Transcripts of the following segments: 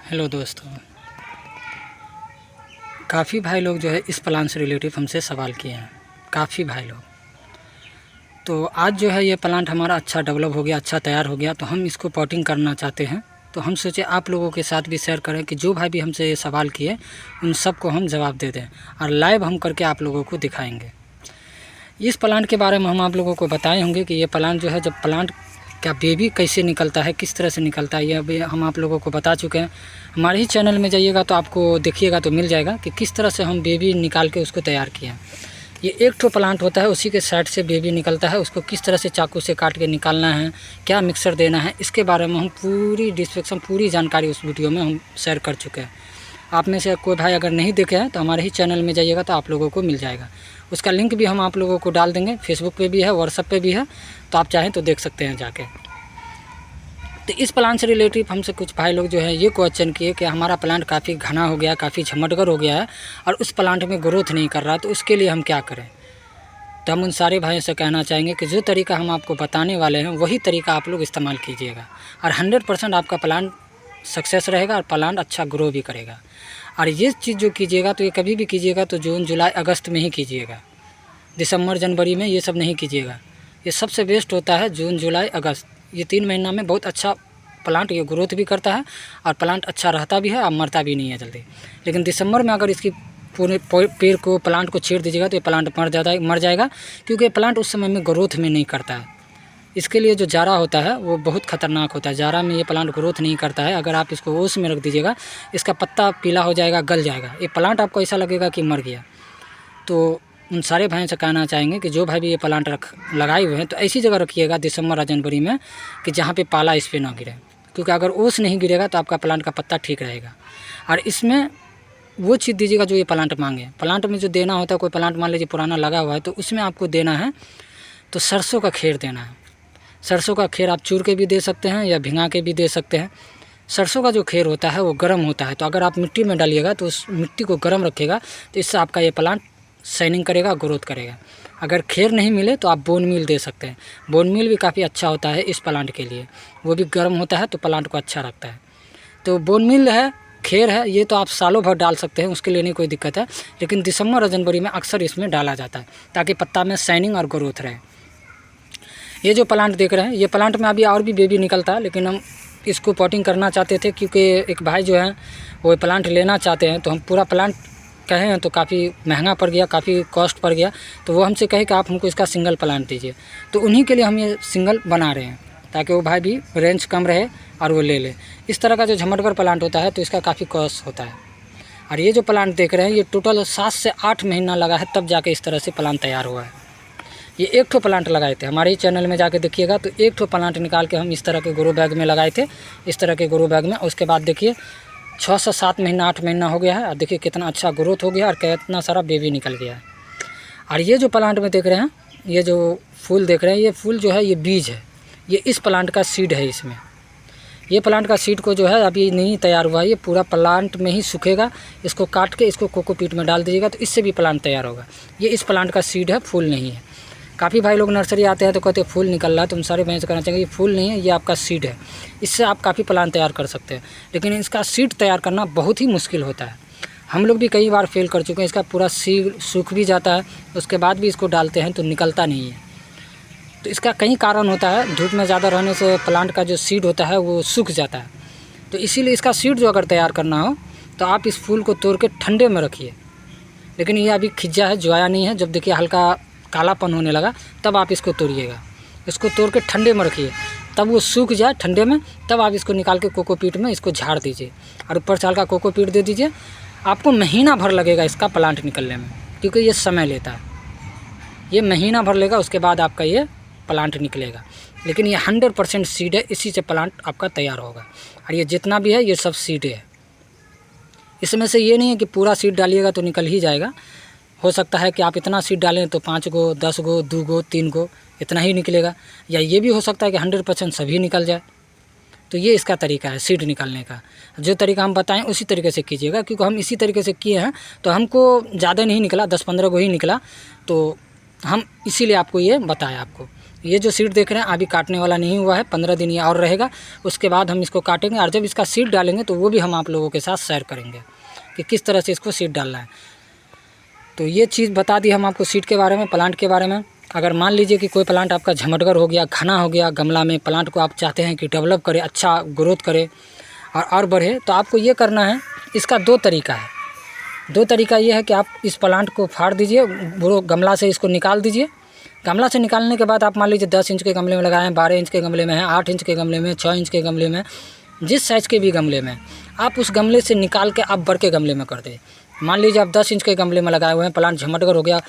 Hello दोस्तों, काफ़ी भाई लोग जो है इस प्लान से रिलेटिव हमसे सवाल किए हैं। काफ़ी भाई लोग तो आज जो है ये प्लांट हमारा अच्छा डेवलप हो गया, अच्छा तैयार हो गया, तो हम इसको पॉटिंग करना चाहते हैं। तो हम सोचे आप लोगों के साथ भी शेयर करें कि जो भाई भी हमसे ये सवाल किए उन सब को हम जवाब दे दें और लाइव हम करके आप लोगों को दिखाएंगे। इस प्लांट के बारे में हम आप लोगों को बताए होंगे कि ये प्लांट जो है, जब प्लांट का बेबी कैसे निकलता है, किस तरह से निकलता है, ये अभी हम आप लोगों को बता चुके हैं। हमारे ही चैनल में जाइएगा तो आपको देखिएगा तो मिल जाएगा कि किस तरह से हम बेबी निकाल के उसको तैयार किए हैं। ये एक ठो प्लांट होता है, उसी के साइड से बेबी निकलता है। उसको किस तरह से चाकू से काट के निकालना है, क्या मिक्सर देना है, इसके बारे में हम पूरी डिस्क्रिप्शन, पूरी जानकारी उस वीडियो में हम शेयर कर चुके हैं। आप में से कोई भाई अगर नहीं देखे हैं तो हमारे ही चैनल में जाइएगा तो आप लोगों को मिल जाएगा। उसका लिंक भी हम आप लोगों को डाल देंगे, फेसबुक पे भी है, व्हाट्सएप पे भी है, तो आप चाहें तो देख सकते हैं जाके। तो इस प्लांट से रिलेटिव हमसे कुछ भाई लोग जो है ये क्वेश्चन किए कि हमारा प्लांट काफ़ी घना हो गया, काफ़ी झमटगर हो गया है और उस प्लांट में ग्रोथ नहीं कर रहा, तो उसके लिए हम क्या करें। तो हम उन सारे भाइयों से कहना चाहेंगे कि जो तरीका हम आपको बताने वाले हैं वही तरीका आप लोग इस्तेमाल कीजिएगा और 100% आपका प्लांट सक्सेस रहेगा और प्लांट अच्छा ग्रो भी करेगा। और ये चीज़ जो कीजिएगा तो ये कभी भी कीजिएगा तो जून जुलाई अगस्त में ही कीजिएगा, दिसंबर जनवरी में ये सब नहीं कीजिएगा। ये सबसे बेस्ट होता है जून जुलाई अगस्त, ये 3 महीना में बहुत अच्छा प्लांट ये ग्रोथ भी करता है और प्लांट अच्छा रहता भी है और मरता भी नहीं है जल्दी। लेकिन दिसंबर में अगर इसकी पूरे पेड़ को, प्लांट को छेड़ दीजिएगा तो ये प्लांट मर जाएगा, क्योंकि प्लांट उस समय में ग्रोथ में नहीं करता है। इसके लिए जो जारा होता है वो बहुत ख़तरनाक होता है। जारा में ये प्लांट ग्रोथ नहीं करता है। अगर आप इसको ओस में रख दीजिएगा, इसका पत्ता पीला हो जाएगा, गल जाएगा, ये प्लांट आपको ऐसा लगेगा कि मर गया। तो उन सारे भाइयों से कहना चाहेंगे कि जो भाई भी ये प्लांट लगाए हुए हैं तो ऐसी जगह रखिएगा दिसंबर और जनवरी में कि जहाँ पे पाला इस पर ना गिरे, क्योंकि अगर ओस नहीं गिरेगा तो आपका प्लांट का पत्ता ठीक रहेगा। और इसमें वो चीज़ दीजिएगा जो ये प्लांट मांगे। प्लांट में जो देना होता है, कोई प्लांट मान लीजिए पुराना लगा हुआ है तो उसमें आपको देना है तो सरसों का खेर देना है। सरसों का खेर आप चूर के भी दे सकते हैं या भिंगा के भी दे सकते हैं। सरसों का जो खेर होता है वो गर्म होता है, तो अगर आप मिट्टी में डालिएगा तो उस मिट्टी को गर्म रखेगा, तो इससे आपका ये प्लांट शाइनिंग करेगा, ग्रोथ करेगा। अगर खेर नहीं मिले तो आप बोन मील दे सकते हैं। बोन मील भी काफ़ी अच्छा होता है इस प्लांट के लिए, वो भी गर्म होता है तो प्लांट को अच्छा रखता है। तो बोन मील है, खेर है, ये तो आप सालों भर डाल सकते हैं, उसके लिए नहीं कोई दिक्कत है। लेकिन दिसंबर और जनवरी में अक्सर इसमें डाला जाता है ताकि पत्ता में शाइनिंग और ग्रोथ रहे। ये जो प्लांट देख रहे हैं, ये प्लांट में अभी और भी बेबी निकलता है, लेकिन हम इसको पॉटिंग करना चाहते थे क्योंकि एक भाई जो है वो प्लांट लेना चाहते हैं। तो हम पूरा प्लांट कहे हैं तो काफ़ी महंगा पड़ गया, काफ़ी कॉस्ट पड़ गया, तो वो हमसे कहे कि आप हमको इसका सिंगल प्लांट दीजिए। तो उन्हीं के लिए हम ये सिंगल बना रहे हैं ताकि वो भाई भी रेंज कम रहे और वो ले ले। इस तरह का जो झमटगर प्लांट होता है तो इसका काफ़ी कॉस्ट होता है। और ये जो प्लांट देख रहे हैं ये टोटल 7 से 8 महीना लगा है, तब जाके इस तरह से प्लांट तैयार हुआ है। ये एक ठो प्लांट लगाए थे, हमारे ही चैनल में जाके देखिएगा तो एक ठो प्लांट निकाल के हम इस तरह के ग्रो बैग में लगाए थे, इस तरह के ग्रो बैग में। उसके बाद देखिए 6 से 7 महीना 8 महीना हो गया है और देखिए कितना अच्छा ग्रोथ हो गया और कितना सारा बेबी निकल गया है। और ये जो प्लांट में देख रहे हैं, ये जो फूल देख रहे हैं, ये फूल जो है ये बीज है, ये इस प्लांट का सीड है। इसमें ये प्लांट का सीड को जो है अभी नहीं तैयार हुआ है, ये पूरा प्लांट में ही सूखेगा। इसको काट के इसको कोकोपीट में डाल दीजिएगा तो इससे भी प्लांट तैयार होगा। ये इस प्लांट का सीड है, फूल नहीं है। काफ़ी भाई लोग नर्सरी आते हैं तो कहते हैं फूल निकल रहा है, तो उन सारे भाई से कहना चाहिए ये फूल नहीं है, ये आपका सीड है। इससे आप काफ़ी प्लांट तैयार कर सकते हैं, लेकिन इसका सीड तैयार करना बहुत ही मुश्किल होता है। हम लोग भी कई बार फेल कर चुके हैं। इसका पूरा सीड सूख भी जाता है, उसके बाद भी इसको डालते हैं तो निकलता नहीं है। तो इसका कई कारण होता है। धूप में ज़्यादा रहने से प्लांट का जो सीड होता है वो सूख जाता है। तो इसीलिए इसका सीड जो अगर तैयार करना हो तो आप इस फूल को तोड़ के ठंडे में रखिए। लेकिन ये अभी खिज्जा है, जोया नहीं है। जब देखिए हल्का कालापन होने लगा तब आप इसको तोड़िएगा। इसको तोड़ के ठंडे में रखिए, तब वो सूख जाए ठंडे में, तब आप इसको निकाल के कोकोपीट में इसको झाड़ दीजिए और ऊपर से हल्का कोकोपीट दे दीजिए। आपको महीना भर लगेगा इसका प्लांट निकलने में, क्योंकि ये समय लेता है। ये महीना भर लेगा, उसके बाद आपका ये प्लांट निकलेगा। लेकिन ये 100% सीड है, इसी से प्लांट आपका तैयार होगा। और ये जितना भी है ये सब सीड है। इसमें से ये नहीं है कि पूरा सीड डालिएगा तो निकल ही जाएगा। हो सकता है कि आप इतना सीड डालें तो 5 गो, 10 गो, 2 गो, 3 गो इतना ही निकलेगा, या ये भी हो सकता है कि 100% सभी निकल जाए। तो ये इसका तरीका है सीड निकालने का। जो तरीका हम बताएं उसी तरीके से कीजिएगा, क्योंकि हम इसी तरीके से किए हैं तो हमको ज़्यादा नहीं निकला, 10-15 गो ही निकला। तो हम इसीलिए आपको ये बताया आपको ये जो सीड देख रहे हैं अभी काटने वाला नहीं हुआ है, 15 दिन ये और रहेगा, उसके बाद हम इसको काटेंगे। और जब इसका सीड डालेंगे तो वो भी हम आप लोगों के साथ शेयर करेंगे कि किस तरह से इसको सीड डालना है। तो ये चीज़ बता दी हम आपको सीड के बारे में, प्लांट के बारे में। अगर मान लीजिए कि कोई प्लांट आपका झमटगर हो गया, घना हो गया गमला में, प्लांट को आप चाहते हैं कि डेवलप करे, अच्छा ग्रोथ करे और बढ़े, तो आपको ये करना है। इसका 2 तरीका है। 2 तरीका ये है कि आप इस प्लांट को फाड़ दीजिए, वो गमला से इसको निकाल दीजिए। गमला से निकालने के बाद आप मान लीजिए 10 इंच के गमले में लगाएं, 12 इंच के गमले में है, 8 इंच के गमले में, 6 इंच के गमले में, जिस साइज़ के भी गमले में, आप उस गमले से निकाल के आप बड़े गमले में कर दें। मान लीजिए आप 10 इंच के गमले में लगाए हुए हैं, प्लांट झमटगर हो गया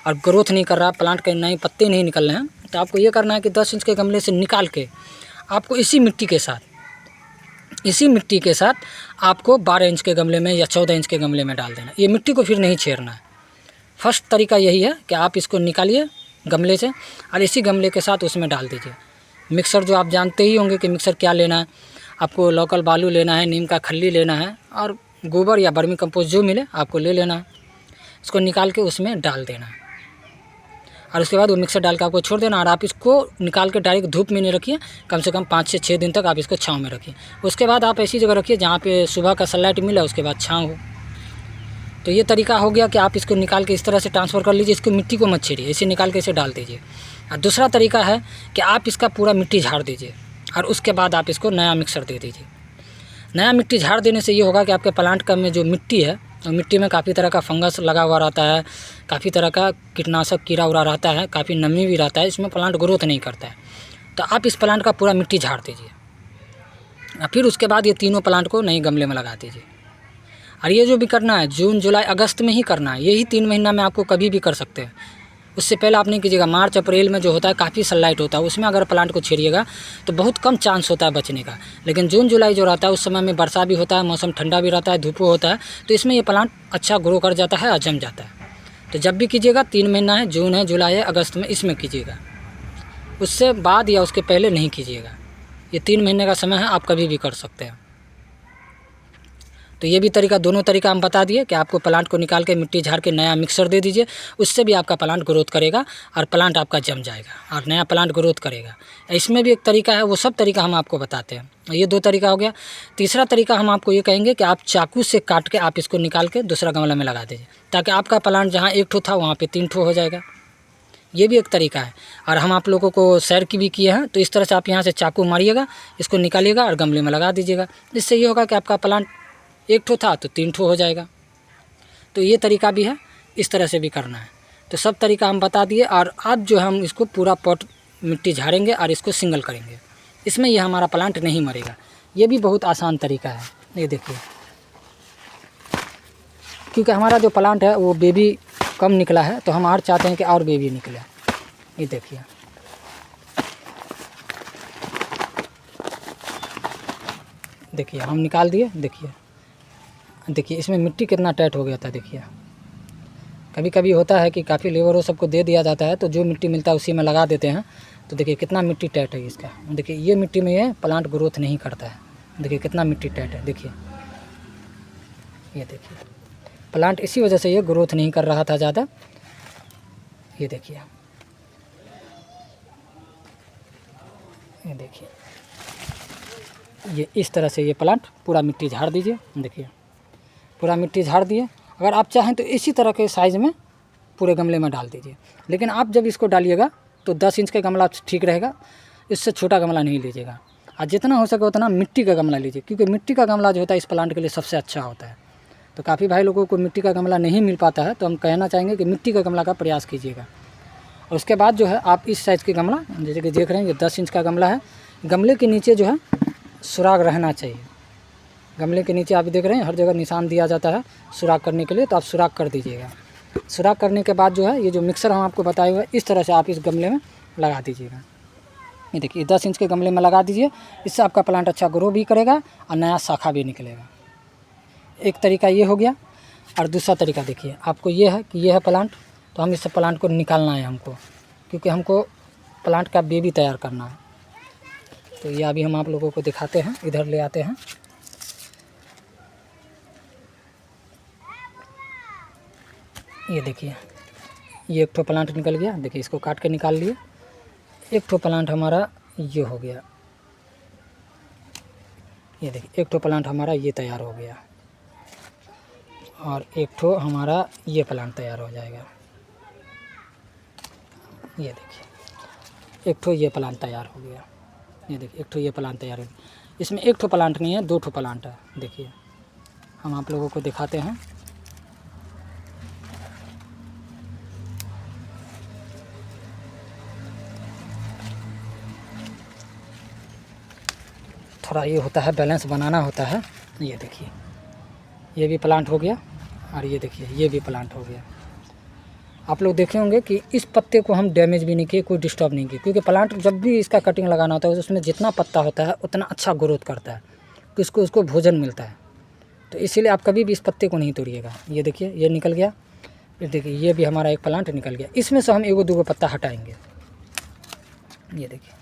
और ग्रोथ नहीं कर रहा, प्लांट के नए पत्ते नहीं निकल रहे हैं, तो आपको ये करना है कि 10 इंच के गमले से निकाल के आपको इसी मिट्टी के साथ आपको 12 इंच के गमले में या 14 इंच के गमले में डाल देना। ये मिट्टी को फिर नहीं छेड़ना है। फर्स्ट तरीका यही है कि आप इसको निकालिए गमले से और इसी गमले के साथ उसमें डाल दीजिए। मिक्सर जो आप जानते ही होंगे कि मिक्सर क्या लेना है, आपको लोकल बालू लेना है, नीम का खल्ली लेना है और गोबर या वर्मी कंपोस्ट जो मिले आपको ले लेना है। इसको निकाल के उसमें डाल देना है और उसके बाद वो मिक्सर डाल के आपको छोड़ देना। और आप इसको निकाल के डायरेक्ट धूप में नहीं रखिए, कम से कम 5 से 6 दिन तक आप इसको छाँव में रखिए। उसके बाद आप ऐसी जगह रखिए जहाँ पे सुबह का सनलाइट मिले, उसके बाद छाँव हो। तो ये तरीका हो गया कि आप इसको निकाल के इस तरह से ट्रांसफ़र कर लीजिए, इसको मिट्टी को मत छेड़िए, इसे निकाल के इसे डाल दीजिए। और दूसरा तरीका है कि आप इसका पूरा मिट्टी झाड़ दीजिए और उसके बाद आप इसको नया मिक्सर दे दीजिए। नया मिट्टी झाड़ देने से ये होगा कि आपके प्लांट का में जो मिट्टी है, तो मिट्टी में काफ़ी तरह का फंगस लगा हुआ रहता है, काफ़ी तरह का कीटनाशक कीड़ा उड़ा रहता है, काफ़ी नमी भी रहता है, इसमें प्लांट ग्रोथ नहीं करता है। तो आप इस प्लांट का पूरा मिट्टी झाड़ दीजिए और फिर उसके बाद ये तीनों प्लांट को नए गमले में लगा दीजिए। और ये जो भी करना है जून जुलाई अगस्त में ही करना है, यही 3 महीना में आपको कभी भी कर सकते हैं। उससे पहले आप नहीं कीजिएगा। मार्च अप्रैल में जो होता है काफ़ी सनलाइट होता है, उसमें अगर प्लांट को छेड़िएगा तो बहुत कम चांस होता है बचने का। लेकिन जून जुलाई जो रहता है उस समय में वर्षा भी होता है, मौसम ठंडा भी रहता है, धूप होता है, तो इसमें ये प्लांट अच्छा ग्रो कर जाता है और जम जाता है। तो जब भी कीजिएगा 3 महीना है, जून है, जुलाई है, अगस्त में, इसमें कीजिएगा। उससे बाद या उसके पहले नहीं कीजिएगा। ये 3 महीने का समय है, आप कभी भी कर सकते हैं। तो ये भी तरीका, दोनों तरीका हम बता दिए कि आपको प्लांट को निकाल के मिट्टी झाड़ के नया मिक्सर दे दीजिए, उससे भी आपका प्लांट ग्रोथ करेगा और प्लांट आपका जम जाएगा और नया प्लांट ग्रोथ करेगा। इसमें भी एक तरीका है, वो सब तरीका हम आपको बताते हैं। ये 2 तरीका हो गया। तीसरा तरीका हम आपको ये कहेंगे कि आप चाकू से काट के आप इसको निकाल के दूसरा गमला में लगा दीजिए, ताकि आपका प्लांट जहाँ 1 ठो था वहाँ पर 3 ठो हो जाएगा। ये भी एक तरीका है और हम आप लोगों को शेयर की भी किए हैं। तो इस तरह से आप यहाँ से चाकू मारिएगा, इसको निकालिएगा और गमले में लगा दीजिएगा। इससे ये होगा कि आपका प्लांट 1 ठो था तो 3 ठो हो जाएगा। तो ये तरीका भी है, इस तरह से भी करना है। तो सब तरीका हम बता दिए और आज जो हम इसको पूरा पॉट मिट्टी झाड़ेंगे और इसको सिंगल करेंगे, इसमें ये हमारा प्लांट नहीं मरेगा। ये भी बहुत आसान तरीका है। ये देखिए, क्योंकि हमारा जो प्लांट है वो बेबी कम निकला है, तो हम और चाहते हैं कि और बेबी निकले। ये देखिए, देखिए हम निकाल दिए। देखिए इसमें मिट्टी कितना टाइट हो गया था। देखिए कभी कभी होता है कि काफ़ी लेबरों सबको दे दिया जाता है, तो जो मिट्टी मिलता है उसी में लगा देते हैं। तो देखिए कितना मिट्टी टाइट है इसका। देखिए ये मिट्टी में ये प्लांट ग्रोथ नहीं करता है। देखिए कितना मिट्टी टाइट है। देखिए ये देखिए, प्लांट इसी वजह से ये ग्रोथ नहीं कर रहा था ज़्यादा। ये देखिए, ये देखिए, ये इस तरह से ये प्लांट पूरा मिट्टी झाड़ दीजिए। देखिए पूरा मिट्टी झाड़ दिए। अगर आप चाहें तो इसी तरह के साइज़ में पूरे गमले में डाल दीजिए, लेकिन आप जब इसको डालिएगा तो 10 इंच का गमला ठीक रहेगा, इससे छोटा गमला नहीं लीजिएगा। और जितना हो सके उतना मिट्टी का गमला लीजिए, क्योंकि मिट्टी का गमला जो होता है इस प्लांट के लिए सबसे अच्छा होता है। तो काफ़ी भाई लोगों को मिट्टी का गमला नहीं मिल पाता है, तो हम कहना चाहेंगे कि मिट्टी का गमला का प्रयास कीजिएगा। और उसके बाद जो है आप इस साइज़ के गमला, जैसे कि देख रहे हैं ये 10 इंच का गमला है, गमले के नीचे जो है सुराग रहना चाहिए। गमले के नीचे आप देख रहे हैं हर जगह निशान दिया जाता है सुराग करने के लिए, तो आप सुराग कर दीजिएगा। सुराग करने के बाद जो है ये जो मिक्सर हम आपको बताए हुए इस तरह से आप इस गमले में लगा दीजिएगा। ये देखिए 10 इंच के गमले में लगा दीजिए, इससे आपका प्लांट अच्छा ग्रो भी करेगा और नया शाखा भी निकलेगा। एक तरीका ये हो गया। और दूसरा तरीका देखिए, आपको ये है कि ये है प्लांट, तो हम इस प्लांट को निकालना है हमको, क्योंकि हमको प्लांट का बेबी तैयार करना है। तो ये अभी हम आप लोगों को दिखाते हैं, इधर ले आते हैं। ये देखिए ये एक ठो प्लांट निकल गया। देखिए इसको काट के निकाल लिए। एक ठो प्लांट हमारा ये हो गया, ये देखिए एक ठो प्लांट हमारा ये तैयार हो गया, और एक ठो हमारा ये प्लांट तैयार हो जाएगा। ये देखिए एक ठो ये प्लांट तैयार हो गया, ये देखिए एक ठो ये प्लांट तैयार हो गया। इसमें एक ठो प्लांट नहीं है, 2 ठो प्लांट है। देखिए हम आप लोगों को दिखाते हैं। थोड़ा ये होता है, बैलेंस बनाना होता है। ये देखिए ये भी प्लांट हो गया, और ये देखिए ये भी प्लांट हो गया। आप लोग देखे होंगे कि इस पत्ते को हम डैमेज भी नहीं किए, कोई डिस्टर्ब नहीं किए, क्योंकि प्लांट जब भी इसका कटिंग लगाना होता है उसमें जितना पत्ता होता है उतना अच्छा ग्रोथ करता है, कि उसको भोजन मिलता है। तो इसीलिए आप कभी भी इस पत्ते को नहीं तोड़िएगा। ये देखिए ये निकल गया, फिर देखिए ये भी हमारा एक प्लांट निकल गया। इसमें से हम 1-2 पत्ता हटाएंगे। ये देखिए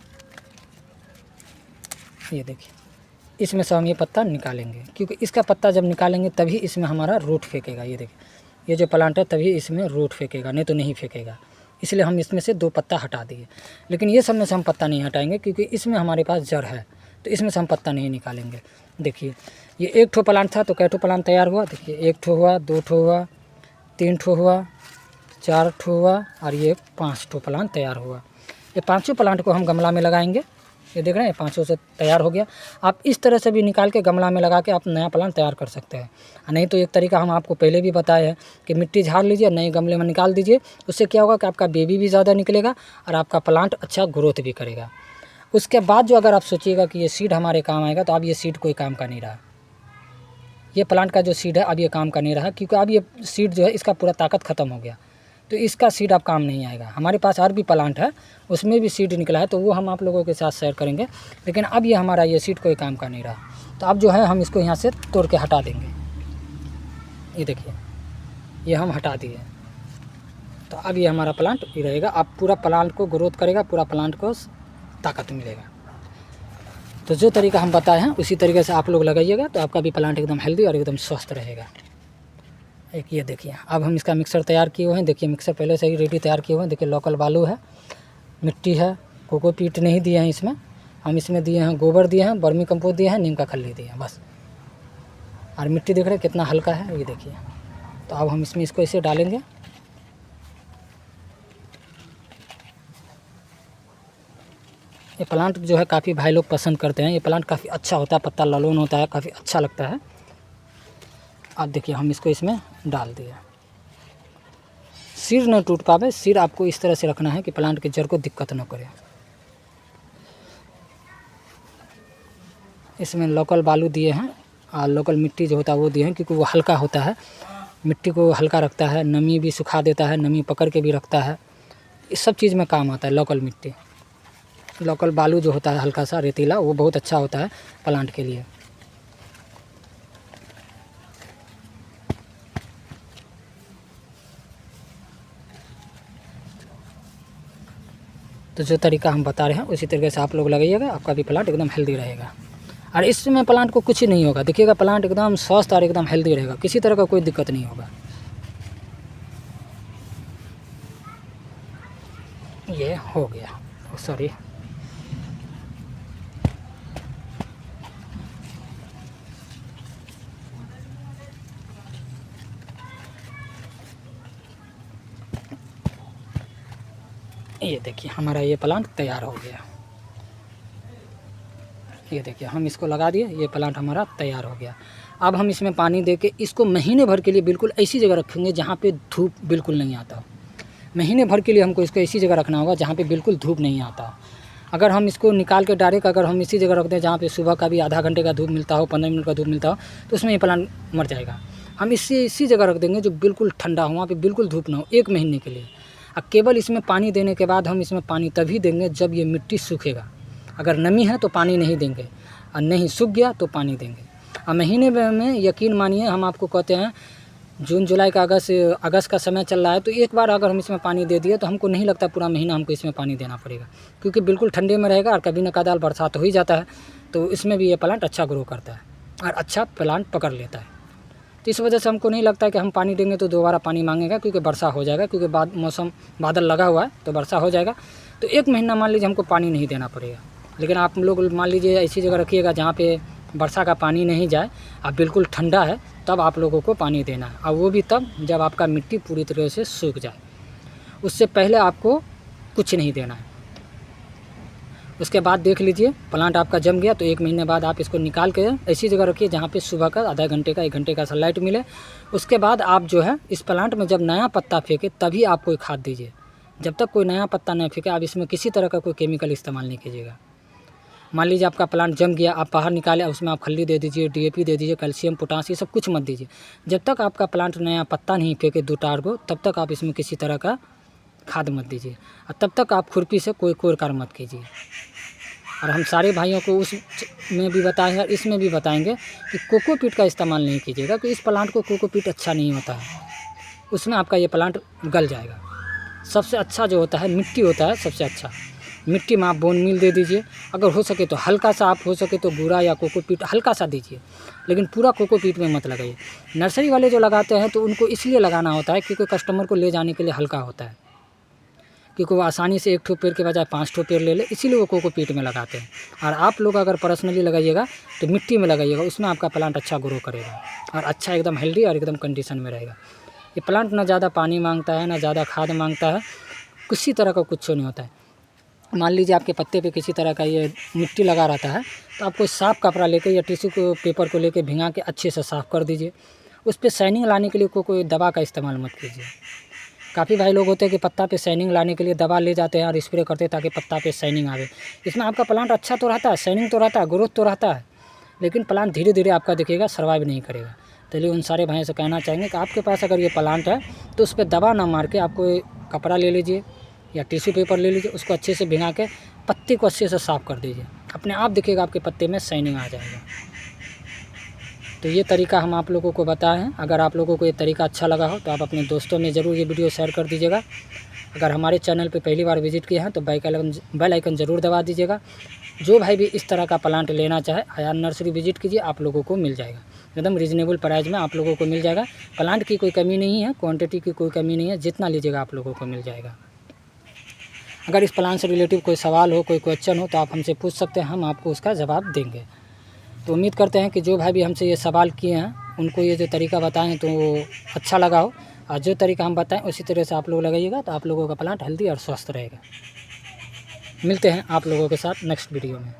इसमें से हम ये पत्ता निकालेंगे, क्योंकि इसका पत्ता जब निकालेंगे तभी इसमें हमारा रूट फेंकेगा। ये देखिए ये जो प्लांट है तभी इसमें रूट फेंकेगा, नहीं तो नहीं फेंकेगा। इसलिए हम इसमें से 2 पत्ता हटा दिए। लेकिन ये सब में से हम पत्ता नहीं हटाएंगे, क्योंकि इसमें हमारे पास जड़ है, तो इसमें से हम पत्ता नहीं निकालेंगे। देखिए ये एक ठो प्लांट था, तो कै ठो प्लांट तैयार हुआ? देखिए 1 ठो हुआ, 2 ठो हुआ, 3 ठो हुआ, 4 ठो हुआ, और ये 5 ठो प्लांट तैयार हुआ। ये 5 प्लांट को हम गमला में लगाएंगे। ये देख रहे हैं 5 से तैयार हो गया। आप इस तरह से भी निकाल के गमला में लगा के आप नया प्लांट तैयार कर सकते हैं। नहीं तो एक तरीका हम आपको पहले भी बताए हैं कि मिट्टी झाड़ लीजिए, नए गमले में निकाल दीजिए। उससे क्या होगा कि आपका बेबी भी ज़्यादा निकलेगा और आपका प्लांट अच्छा ग्रोथ भी करेगा। उसके बाद जो अगर आप सोचिएगा कि ये सीड हमारे काम आएगा, तो अब ये सीड कोई काम का नहीं रहा। ये प्लांट का जो सीड है अब ये काम का नहीं रहा, क्योंकि अब ये सीड जो है इसका पूरा ताकत ख़त्म हो गया, तो इसका सीड अब काम नहीं आएगा। हमारे पास और भी प्लांट है, उसमें भी सीड निकला है, तो वो हम आप लोगों के साथ शेयर करेंगे। लेकिन अब ये हमारा ये सीड कोई काम का नहीं रहा, तो अब जो है हम इसको यहाँ से तोड़ के हटा देंगे। ये देखिए ये हम हटा दिए, तो अब ये हमारा प्लांट ही रहेगा। अब पूरा प्लांट को ग्रोथ करेगा, पूरा प्लांट को ताकत मिलेगा। तो जो तरीका हम बताए हैं उसी तरीके से आप लोग लगाइएगा, तो आपका भी प्लांट एकदम हेल्दी और एकदम स्वस्थ रहेगा। एक ये देखिए अब हम इसका मिक्सर तैयार किए हुए हैं। देखिए मिक्सर पहले से ही रेडी तैयार किए हुए हैं। देखिए लोकल बालू है, मिट्टी है, कोकोपीट नहीं दिए हैं इसमें, हम इसमें दिए हैं गोबर दिए हैं, वर्मी कंपोस्ट दिए हैं, नीम का खल्ली दिए हैं बस। और मिट्टी देख रहे हैं कितना हल्का है, ये देखिए। तो अब हम इसमें इसको ऐसे डालेंगे। ये प्लांट जो है काफ़ी भाई लोग पसंद करते हैं। ये प्लांट काफ़ी अच्छा होता है, पत्ता ललोन होता है, काफ़ी अच्छा लगता है। अब देखिए हम इसको इसमें डाल दिए। सिर न टूट पावे, सिर आपको इस तरह से रखना है कि प्लांट के जड़ को दिक्कत न करे। इसमें लोकल बालू दिए हैं और लोकल मिट्टी जो होता है वो दिए हैं, क्योंकि वो हल्का होता है, मिट्टी को हल्का रखता है, नमी भी सुखा देता है, नमी पकड़ के भी रखता है। इस सब चीज़ में काम आता है लोकल मिट्टी। लोकल बालू जो होता है हल्का सा रेतीला, वो बहुत अच्छा होता है प्लांट के लिए। तो जो तरीका हम बता रहे हैं उसी तरीके से आप लोग लगाइएगा, आपका भी प्लांट एकदम हेल्दी रहेगा। और इसमें प्लांट को कुछ ही नहीं होगा, देखिएगा प्लांट एकदम स्वस्थ और एकदम हेल्दी रहेगा, किसी तरह का कोई दिक्कत नहीं होगा। ये हो गया, सॉरी ये देखिए हमारा ये प्लांट तैयार हो गया। ये देखिए हम इसको लगा दिए, ये प्लांट हमारा तैयार हो गया। अब हम इसमें पानी दे के इसको महीने भर के लिए बिल्कुल ऐसी जगह रखेंगे जहाँ पे धूप बिल्कुल नहीं आता हो। महीने भर के लिए हमको इसको ऐसी जगह रखना होगा जहाँ पे बिल्कुल धूप नहीं आता हो। अगर हम इसको निकाल के डायरेक्ट अगर हम इसी जगह रख दें जहाँ पे सुबह का भी आधा घंटे का धूप मिलता हो, 15 मिनट का धूप मिलता हो, तो उसमें ये प्लांट मर जाएगा। हम इसी जगह रख देंगे जो बिल्कुल ठंडा हो, वहाँ पे बिल्कुल धूप ना हो, 1 महीने के लिए। अब केवल इसमें पानी देने के बाद हम इसमें पानी तभी देंगे जब ये मिट्टी सूखेगा। अगर नमी है तो पानी नहीं देंगे, और नहीं सूख गया तो पानी देंगे। और महीने में यकीन मानिए हम आपको कहते हैं जून जुलाई का अगस्त का समय चल रहा है, तो एक बार अगर हम इसमें पानी दे दिए तो हमको नहीं लगता पूरा महीना हमको इसमें पानी देना पड़ेगा, क्योंकि बिल्कुल ठंडे में रहेगा। और कभी न कदाल बरसात हो ही जाता है, तो इसमें भी ये प्लांट अच्छा ग्रो करता है और अच्छा प्लांट पकड़ लेता है। तो इस वजह से हमको नहीं लगता है कि हम पानी देंगे तो दोबारा पानी मांगेगा, क्योंकि वर्षा हो जाएगा, क्योंकि मौसम बादल लगा हुआ है तो वर्षा हो जाएगा। तो 1 महीना मान लीजिए हमको पानी नहीं देना पड़ेगा। लेकिन आप लोग मान लीजिए ऐसी जगह रखिएगा जहाँ पे वर्षा का पानी नहीं जाए, अब बिल्कुल ठंडा है, तब आप लोगों को पानी देना है। और वो भी तब जब आपका मिट्टी पूरी तरह से सूख जाए, उससे पहले आपको कुछ नहीं देना है। उसके बाद देख लीजिए प्लांट आपका जम गया, तो 1 महीने बाद आप इसको निकाल के ऐसी जगह रखिए जहाँ पे सुबह का आधा घंटे का 1 घंटे का सनलाइट मिले। उसके बाद आप जो है इस प्लांट में जब नया पत्ता फेंके तभी आप कोई खाद दीजिए। जब तक कोई नया पत्ता नहीं फेंके आप इसमें किसी तरह का कोई केमिकल इस्तेमाल नहीं कीजिएगा। मान लीजिए आपका प्लांट जम गया, आप बाहर निकाले, उसमें आप खल्ली दे दीजिए, DAP दे दीजिए, कैल्शियम, पोटास, ये सब कुछ मत दीजिए। जब तक आपका प्लांट नया पत्ता नहीं फेंके 2 टार को, तब तक आप इसमें किसी तरह का खाद मत दीजिए। और तब तक आप खुरपी से कोई कोरकार मत कीजिए। और हम सारे भाइयों को उस में भी बताएंगे और इसमें भी बताएंगे कि कोकोपीट का इस्तेमाल नहीं कीजिएगा, कि इस प्लांट को कोकोपीट अच्छा नहीं होता है, उसमें आपका ये प्लांट गल जाएगा। सबसे अच्छा जो होता है मिट्टी होता है, सबसे अच्छा मिट्टी में आप बोन मील दे दीजिए। अगर हो सके तो हल्का सा, आप हो सके तो बूरा या कोकोपीट हल्का सा दीजिए, लेकिन पूरा कोकोपीट में मत लगाइए। नर्सरी वाले जो लगाते हैं तो उनको इसलिए लगाना होता है क्योंकि कस्टमर को ले जाने के लिए हल्का होता है, क्योंकि वो आसानी से 1 ठो पेड़ के बजाय 5 ठो पेड़ ले ले, इसीलिए वो कोकोपीट में लगाते हैं। और आप लोग अगर पर्सनली लगाइएगा तो मिट्टी में लगाइएगा, उसमें आपका प्लांट अच्छा ग्रो करेगा और अच्छा एकदम हेल्दी और एकदम कंडीशन में रहेगा। ये प्लांट ना ज़्यादा पानी मांगता है, ना ज़्यादा खाद मांगता है, किसी तरह का कुछ नहीं होता है। मान लीजिए आपके पत्ते पे किसी तरह का ये मिट्टी लगा रहता है, तो आप कोई साफ़ कपड़ा लेके या टिश्यू को पेपर को लेके भिंगा के अच्छे से साफ़ कर दीजिए। उस पर शाइनिंग लाने के लिए कोई दवा का इस्तेमाल मत कीजिए। काफ़ी भाई लोग होते हैं कि पत्ता पे शाइनिंग लाने के लिए दवा ले जाते हैं और स्प्रे करते हैं ताकि पत्ता पे शाइनिंग आवे। इसमें आपका प्लांट अच्छा तो रहता है, शाइनिंग तो रहता है, ग्रोथ तो रहता है, लेकिन प्लांट धीरे धीरे आपका देखिएगा सर्वाइव नहीं करेगा। तो इसलिए उन सारे भाइयों से कहना चाहेंगे कि आपके पास अगर ये प्लांट है तो उस पर दवा ना मार के आप कोई कपड़ा ले लीजिए या टिश्यू पेपर ले लीजिए, उसको अच्छे से भिंगा के पत्ते को अच्छे से साफ़ कर दीजिए। अपने आप देखिएगा आपके पत्ते में शाइनिंग आ जाएगा। तो ये तरीका हम आप लोगों को बताए हैं। अगर आप लोगों को ये तरीका अच्छा लगा हो तो आप अपने दोस्तों में ज़रूर ये वीडियो शेयर कर दीजिएगा। अगर हमारे चैनल पे पहली बार विजिट किए हैं तो बेल आइकन ज़रूर दबा दीजिएगा। जो भाई भी इस तरह का प्लांट लेना चाहे आयान नर्सरी विजिट कीजिए, आप लोगों को मिल जाएगा एकदम रीज़नेबल प्राइस में, आप लोगों को मिल जाएगा। प्लांट की कोई कमी नहीं है, क्वान्टिटी की कोई कमी नहीं है, जितना लीजिएगा आप लोगों को मिल जाएगा। अगर इस प्लांट से रिलेटिव कोई सवाल हो, कोई क्वेश्चन हो तो आप हमसे पूछ सकते हैं, हम आपको उसका जवाब देंगे। तो उम्मीद करते हैं कि जो भाई भी हमसे ये सवाल किए हैं उनको ये जो तरीका बताएं हैं तो वो अच्छा लगा हो, और जो तरीका हम बताएं उसी तरह से आप लोग लगाइएगा तो आप लोगों का प्लांट हेल्दी और स्वस्थ रहेगा। मिलते हैं आप लोगों के साथ नेक्स्ट वीडियो में।